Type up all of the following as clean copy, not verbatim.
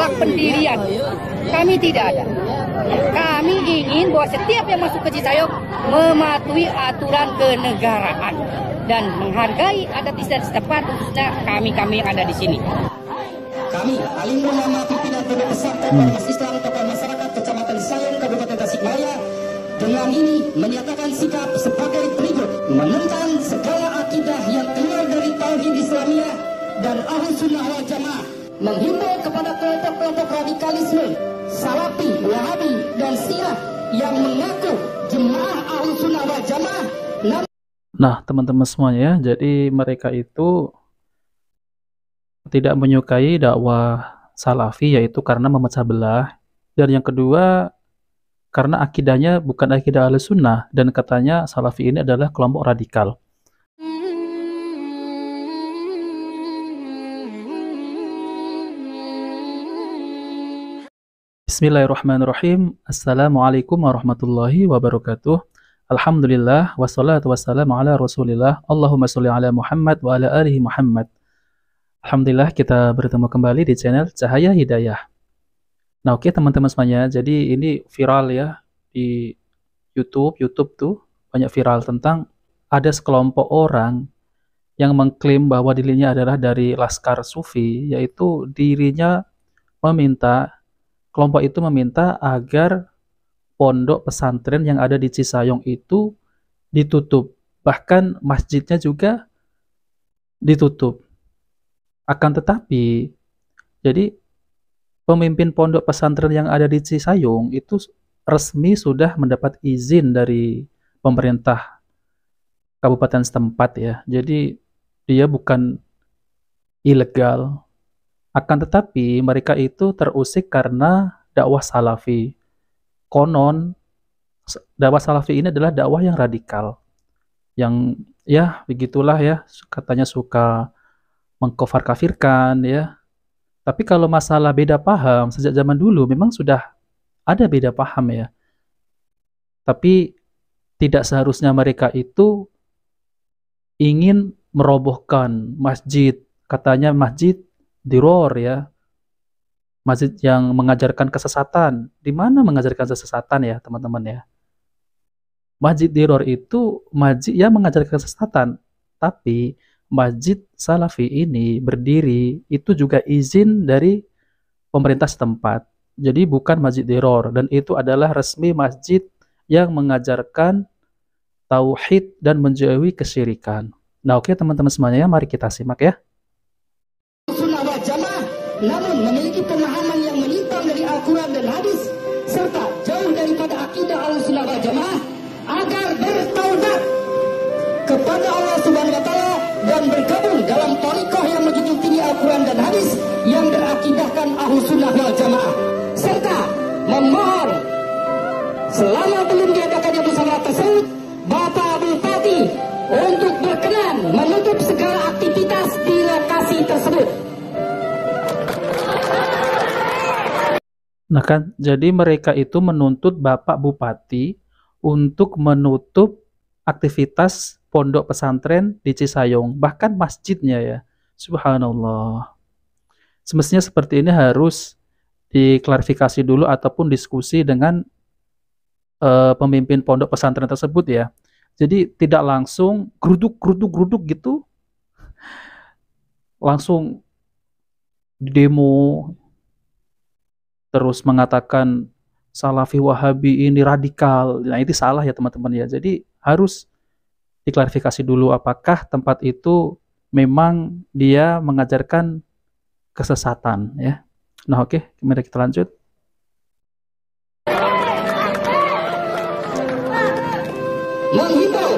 hak pendirian. Kami tidak ada. Kami ingin bahwa setiap yang masuk ke Cisayong mematuhi aturan kenegaraan dan menghargai adat istiadat setempat, khususnya kami-kami yang ada di sini. Kami, Alindo Nama Pimpinan Pondok Pesantren Ormas Islam Tokoh Masyarakat Kecamatan Cisayong, Kabupaten Tasikmalaya, dengan ini menyatakan sikap sebagai berikut: menentang segala akidah yang keluar dari tauhid Islamiyah dan Ahlus Sunnah wal Jamaah, menghimbau kepada kelompok-kelompok radikalisme, Salafi, Wahabi, dan Syiah yang mengaku jemaah Ahlus Sunnah wal Jamaah. Nah, teman-teman semuanya, jadi mereka itu tidak menyukai dakwah Salafi, yaitu karena memecah belah, dan yang kedua karena akidahnya bukan akidah Ahlus Sunnah, dan katanya Salafi ini adalah kelompok radikal. Bismillahirrahmanirrahim. Assalamualaikum warahmatullahi wabarakatuh. Alhamdulillah, wassalatu wassalamu ala rasulillah. Allahumma sholli ala Muhammad wa ala alihi Muhammad. Alhamdulillah, kita bertemu kembali di channel Cahaya Hidayah. Nah, oke teman-teman semuanya, jadi ini viral ya di YouTube tuh banyak viral tentang ada sekelompok orang yang mengklaim bahwa dirinya adalah dari Laskar Sufi, yaitu kelompok itu meminta agar pondok pesantren yang ada di Cisayong itu ditutup, bahkan masjidnya juga ditutup. Akan tetapi, jadi pemimpin pondok pesantren yang ada di Cisayong itu resmi sudah mendapat izin dari pemerintah kabupaten setempat ya. Jadi dia bukan ilegal. Akan tetapi mereka itu terusik karena dakwah Salafi. Konon dakwah Salafi ini adalah dakwah yang radikal. Yang ya begitulah ya, katanya suka mengkafir-kafirkan ya. Tapi kalau masalah beda paham, sejak zaman dulu memang sudah ada beda paham ya. Tapi tidak seharusnya mereka itu ingin merobohkan masjid. Katanya masjid diror ya. Masjid yang mengajarkan kesesatan. Di mana mengajarkan kesesatan ya teman-teman ya? Masjid diror itu masjid yang mengajarkan kesesatan. Tapi Masjid Salafi ini berdiri itu juga izin dari pemerintah setempat. Jadi bukan masjid diror, dan itu adalah resmi masjid yang mengajarkan tauhid dan menjauhi kesyirikan. Nah, oke teman-teman semuanya, mari kita simak ya. Sunnah wal Jamaah namun memiliki pemahaman yang menyimpang dari Al-Quran dan hadis serta jauh daripada akidah Ahlus Sunnah wal Jamaah, agar bertaubat kepada Allah Subhanahu wa taala dan bergabung dalam thariqah yang menjunjung tinggi Al-Quran dan hadis yang berakidahkan Ahlus Sunnah wal Jamaah, serta memohon selama belum diadakannya musyawarah tersebut Bapak Bupati untuk berkenan menutup segala aktivitas di lokasi tersebut. Nah kan, jadi mereka itu menuntut Bapak Bupati untuk menutup aktivitas pondok pesantren di Cisayong, bahkan masjidnya ya. Subhanallah. Semestinya seperti ini harus diklarifikasi dulu ataupun diskusi dengan pemimpin pondok pesantren tersebut ya. Jadi tidak langsung geruduk gitu, langsung demo terus mengatakan Salafi Wahabi ini radikal. Nah, itu salah ya teman-teman ya. Jadi harus diklarifikasi dulu apakah tempat itu memang dia mengajarkan kesesatan ya. Nah, oke, mari kita lanjut. Menghimbau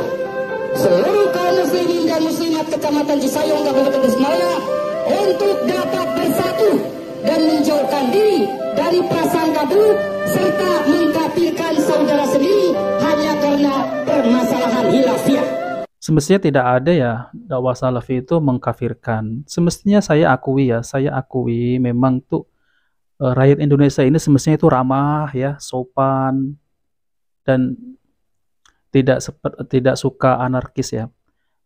seluruh kaum muslimin dan muslimat Kecamatan Cisayong, Kabupaten Tasikmalaya untuk dapat bersatu dan menjauhkan diri dari prasangka buruk serta mengkafirkan saudara sendiri hanya karena permasalahan khilafiyah. Semestinya tidak ada ya dakwah Salafi itu mengkafirkan. Semestinya saya akui memang tuh rakyat Indonesia ini semestinya itu ramah ya, sopan dan tidak suka anarkis ya.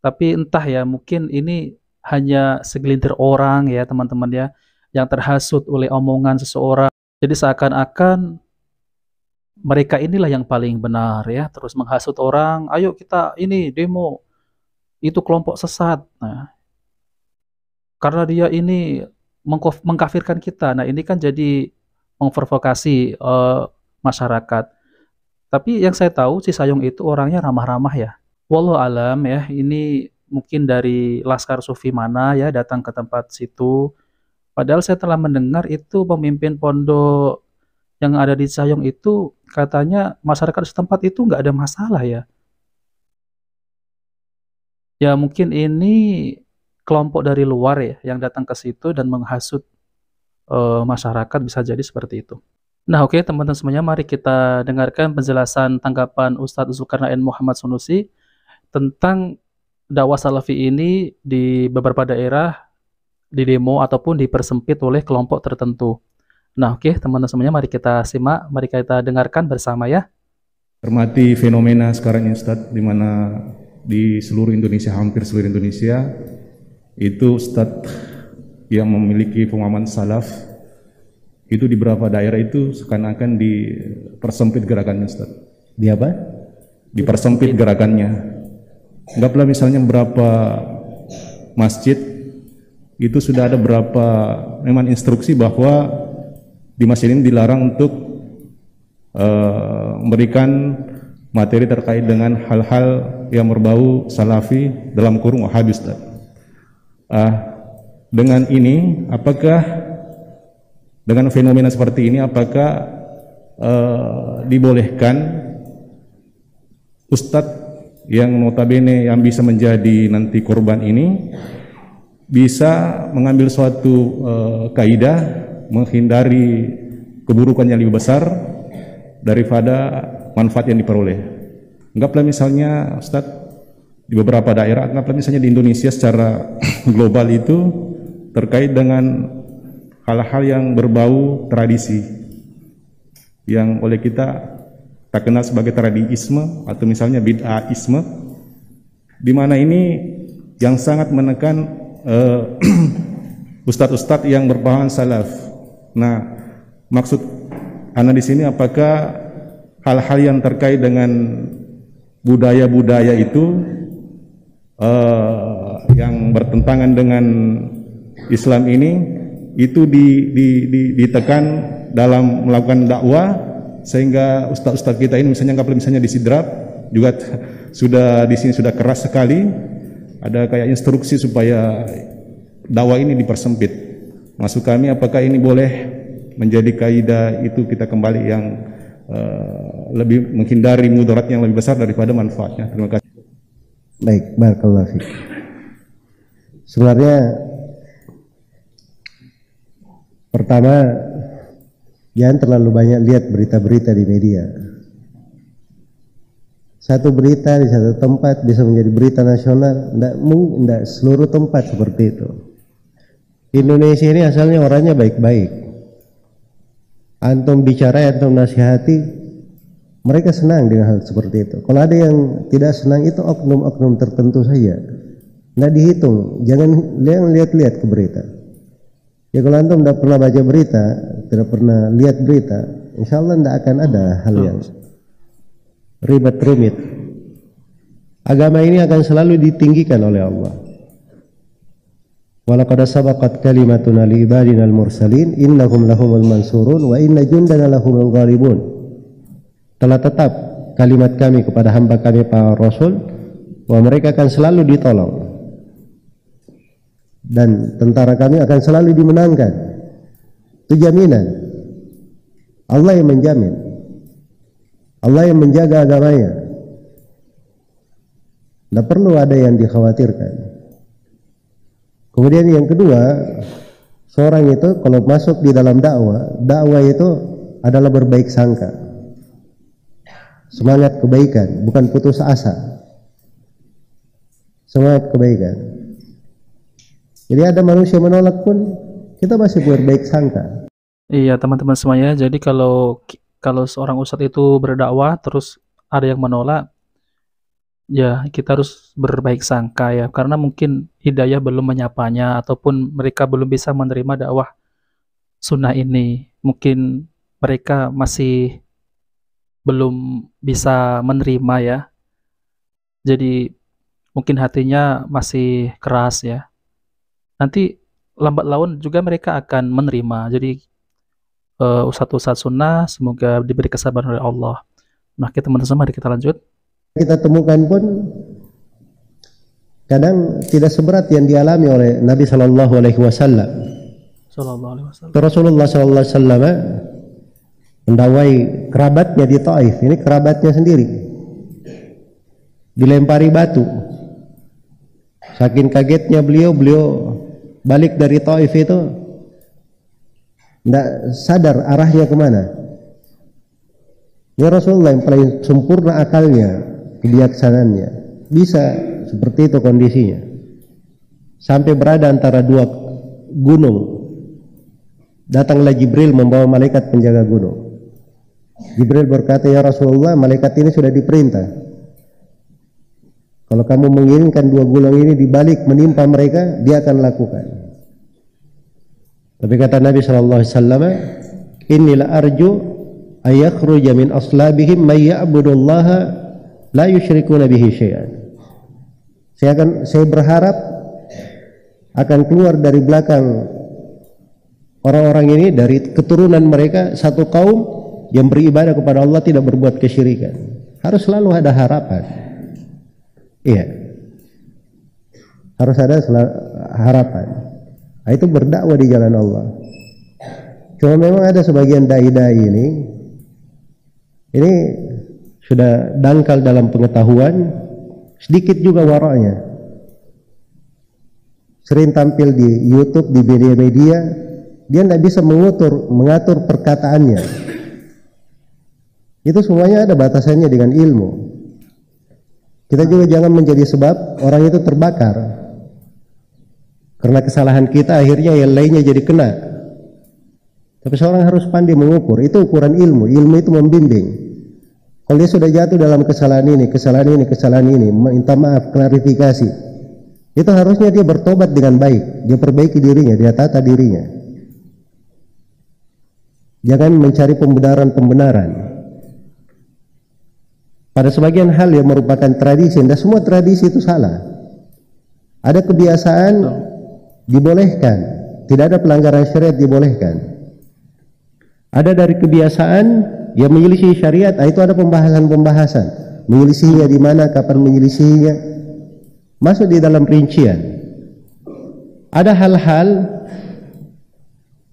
Tapi entah ya, mungkin ini hanya segelintir orang ya teman-teman ya, yang terhasut oleh omongan seseorang. Jadi seakan-akan mereka inilah yang paling benar ya, terus menghasut orang, ayo kita ini demo, itu kelompok sesat. Nah, karena dia ini mengkafirkan kita. Nah, ini kan jadi memprovokasi masyarakat. Tapi yang saya tahu Cisayong itu orangnya ramah-ramah ya. Wallahu alam ya, ini mungkin dari Laskar Sufi mana ya datang ke tempat situ. Padahal saya telah mendengar itu pemimpin pondok yang ada di Cisayong itu katanya masyarakat setempat itu nggak ada masalah ya. Ya mungkin ini kelompok dari luar ya yang datang ke situ dan menghasut masyarakat, bisa jadi seperti itu. Nah oke teman-teman semuanya, mari kita dengarkan penjelasan tanggapan Ustadz Zulkarnain Muhammad Sunusi tentang dakwah salafi ini di beberapa daerah di demo ataupun dipersempit oleh kelompok tertentu. Nah oke teman-teman semuanya, mari kita simak, mari kita dengarkan bersama ya. Cermati fenomena sekarang ini Ustadz, di mana di seluruh Indonesia, hampir seluruh Indonesia itu Ustadz yang memiliki pemahaman salaf itu di beberapa daerah itu seakan-akan dipersempit gerakannya Ustadz. Di apa? Dipersempit gerakannya. Anggaplah misalnya beberapa masjid itu sudah ada beberapa memang instruksi bahwa di masjid ini dilarang untuk memberikan materi terkait dengan hal-hal yang berbau salafi dalam kurung Wahabi Ustaz. Dengan ini, apakah dengan fenomena seperti ini, apakah dibolehkan Ustadz yang notabene yang bisa menjadi nanti korban ini bisa mengambil suatu kaidah menghindari keburukan yang lebih besar daripada manfaat yang diperoleh. Anggaplah misalnya Ustadz di beberapa daerah, anggaplah misalnya di Indonesia secara global itu terkait dengan hal-hal yang berbau tradisi yang oleh kita tak kenal sebagai tradisme atau misalnya bid'ahisme, di mana ini yang sangat menekan ustadz-ustadz yang berpaham salaf. Nah, maksud Anda di sini apakah hal-hal yang terkait dengan budaya-budaya itu yang bertentangan dengan Islam ini itu ditekan dalam melakukan dakwah, sehingga ustadz-ustadz kita ini misalnya di Sidrap juga sudah di sini sudah keras sekali, ada kayak instruksi supaya dakwah ini dipersempit. Maksud kami apakah ini boleh menjadi kaidah itu kita kembali yang lebih menghindari mudarat yang lebih besar daripada manfaatnya. Terima kasih. Baik, barakallahu fiik. Sebenarnya pertama, jangan terlalu banyak lihat berita-berita di media. Satu berita di satu tempat bisa menjadi berita nasional, tidak seluruh tempat seperti itu. Indonesia ini asalnya orangnya baik-baik. Antum bicara, antum nasihati, mereka senang dengan hal seperti itu. Kalau ada yang tidak senang itu oknum-oknum tertentu saja, nggak dihitung. Jangan lihat-lihat ke berita. Ya kalau antum tidak pernah baca berita, tidak pernah lihat berita, insya Allah tidak akan ada hal yang ribet-rumit. Agama ini akan selalu ditinggikan oleh Allah. Walaqad sabaqat kalimatuna li ibadina al-mursalin innahum lahumul mansurun wa inna jundana lahumul ghalibun. Telah tetap kalimat kami kepada hamba kami para rasul bahwa mereka akan selalu ditolong dan tentara kami akan selalu dimenangkan. Itu jaminan. Allah yang menjamin, Allah yang menjaga agamanya. Tidak perlu ada yang dikhawatirkan. Kemudian yang kedua, seorang itu kalau masuk di dalam dakwah itu adalah berbaik sangka, semangat kebaikan, bukan putus asa, semangat kebaikan. Jadi ada manusia menolak pun kita masih berbaik sangka. Iya teman-teman semuanya, jadi kalau seorang ustadz itu berdakwah terus ada yang menolak, ya kita harus berbaik sangka ya, karena mungkin hidayah belum menyapanya ataupun mereka belum bisa menerima dakwah sunnah ini. Mungkin mereka masih belum bisa menerima ya. Jadi mungkin hatinya masih keras ya. Nanti lambat laun juga mereka akan menerima. Jadi ustadz-ustadz sunnah semoga diberi kesabaran oleh Allah. Nah, teman-teman semua, mari kita lanjut. Kita temukan pun kadang tidak seberat yang dialami oleh Nabi Shallallahu Alaihi Wasallam. Rasulullah Shallallahu Alaihi Wasallam mendawai kerabatnya di Taif. Ini kerabatnya sendiri dilempari batu. Saking kagetnya beliau balik dari Taif itu tidak sadar arahnya kemana. Ya Rasulullah yang paling sempurna akalnya, kebijaksanaannya, bisa seperti itu kondisinya. Sampai berada antara dua gunung. Datanglah Jibril membawa malaikat penjaga gunung. Jibril berkata, ya Rasulullah, malaikat ini sudah diperintah. Kalau kamu menginginkan dua gunung ini dibalik menimpa mereka, dia akan lakukan. Tapi kata Nabi SAW, Innila arju ayakhruja min aslabihim may ya'budullaha la yusyrikuna bihi syai'an. Saya berharap akan keluar dari belakang orang-orang ini, dari keturunan mereka, satu kaum yang beribadah kepada Allah, tidak berbuat kesyirikan. Harus selalu ada harapan. Iya, harus ada harapan. Nah, itu berdakwah di jalan Allah. Cuma memang ada sebagian dai-dai ini sudah dangkal dalam pengetahuan, sedikit juga waraknya. Sering tampil di YouTube, di media-media, dia tidak bisa mengatur perkataannya. Itu semuanya ada batasannya dengan ilmu. Kita juga jangan menjadi sebab orang itu terbakar. Karena kesalahan kita akhirnya yang lainnya jadi kena. Tapi seorang harus pandai mengukur. Itu ukuran ilmu. Ilmu itu membimbing. Kalau dia sudah jatuh dalam kesalahan ini, minta maaf, klarifikasi. Itu harusnya dia bertobat dengan baik. Dia perbaiki dirinya, dia tata dirinya. Jangan mencari pembenaran. Pada sebagian hal yang merupakan tradisi, dan semua tradisi itu salah. Ada kebiasaan dibolehkan, tidak ada pelanggaran syariat dibolehkan. Ada dari kebiasaan yang menyelisih syariat, itu ada pembahasan. Menyelisihinya di mana, kapan menyelisihinya, masuk di dalam rincian. Ada hal-hal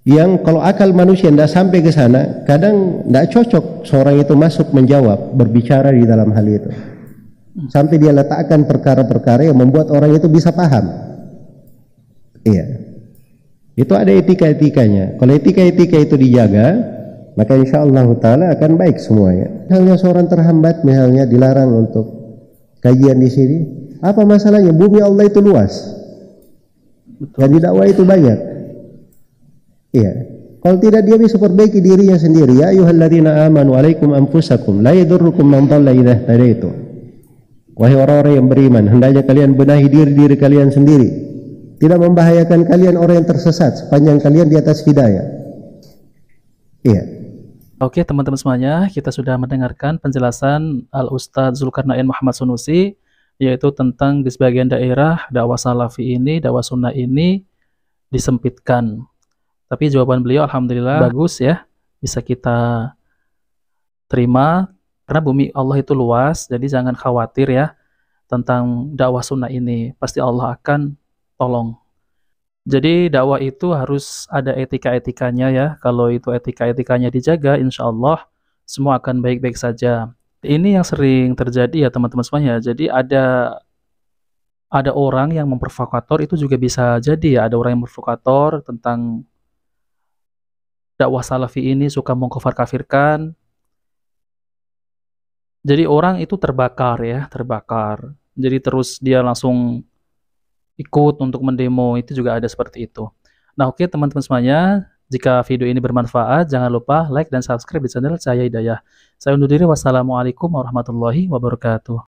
yang kalau akal manusia tidak sampai ke sana, kadang tidak cocok seorang itu masuk menjawab, berbicara di dalam hal itu. Sampai dia letakkan perkara-perkara yang membuat orang itu bisa paham. Iya. Itu ada etika-etikanya. Kalau etika-etika itu dijaga, maka insya Allah Ta'ala akan baik semuanya. Misalnya seorang terhambat, misalnya dilarang untuk kajian di sini, apa masalahnya? Bumi Allah itu luas. Yang didakwah itu banyak. Iya. Kalau tidak, dia bisa perbaiki dirinya sendiri. Ya ayyuhalladzina amanu alaikum anfusakum la yadurrukum man dhalla idza ihtadaitum. Wahai orang-orang yang beriman, hendaknya kalian benahi diri kalian sendiri. Tidak membahayakan kalian orang yang tersesat sepanjang kalian di atas hidayah. Iya. Oke, teman-teman semuanya, kita sudah mendengarkan penjelasan Al-Ustadz Zulkarnain Muhammad Sunusi, yaitu tentang di sebagian daerah dakwah salafi ini, dakwah sunnah ini disempitkan. Tapi jawaban beliau alhamdulillah bagus ya, bisa kita terima karena bumi Allah itu luas, jadi jangan khawatir ya tentang dakwah sunnah ini, pasti Allah akan tolong. Jadi dakwah itu harus ada etika-etikanya ya, kalau itu etika-etikanya dijaga, insya Allah semua akan baik-baik saja. Ini yang sering terjadi ya teman-teman semuanya, jadi ada orang yang memprovokator, itu juga bisa jadi ya, ada orang yang memprovokator tentang dakwah salafi ini, suka mengkafir-kafirkan. Jadi orang itu terbakar ya, terbakar. Jadi terus dia langsung ikut untuk mendemo, itu juga ada seperti itu. Nah oke teman-teman semuanya, jika video ini bermanfaat, jangan lupa like dan subscribe di channel Cahaya Hidayah. Saya undur diri, wassalamualaikum warahmatullahi wabarakatuh.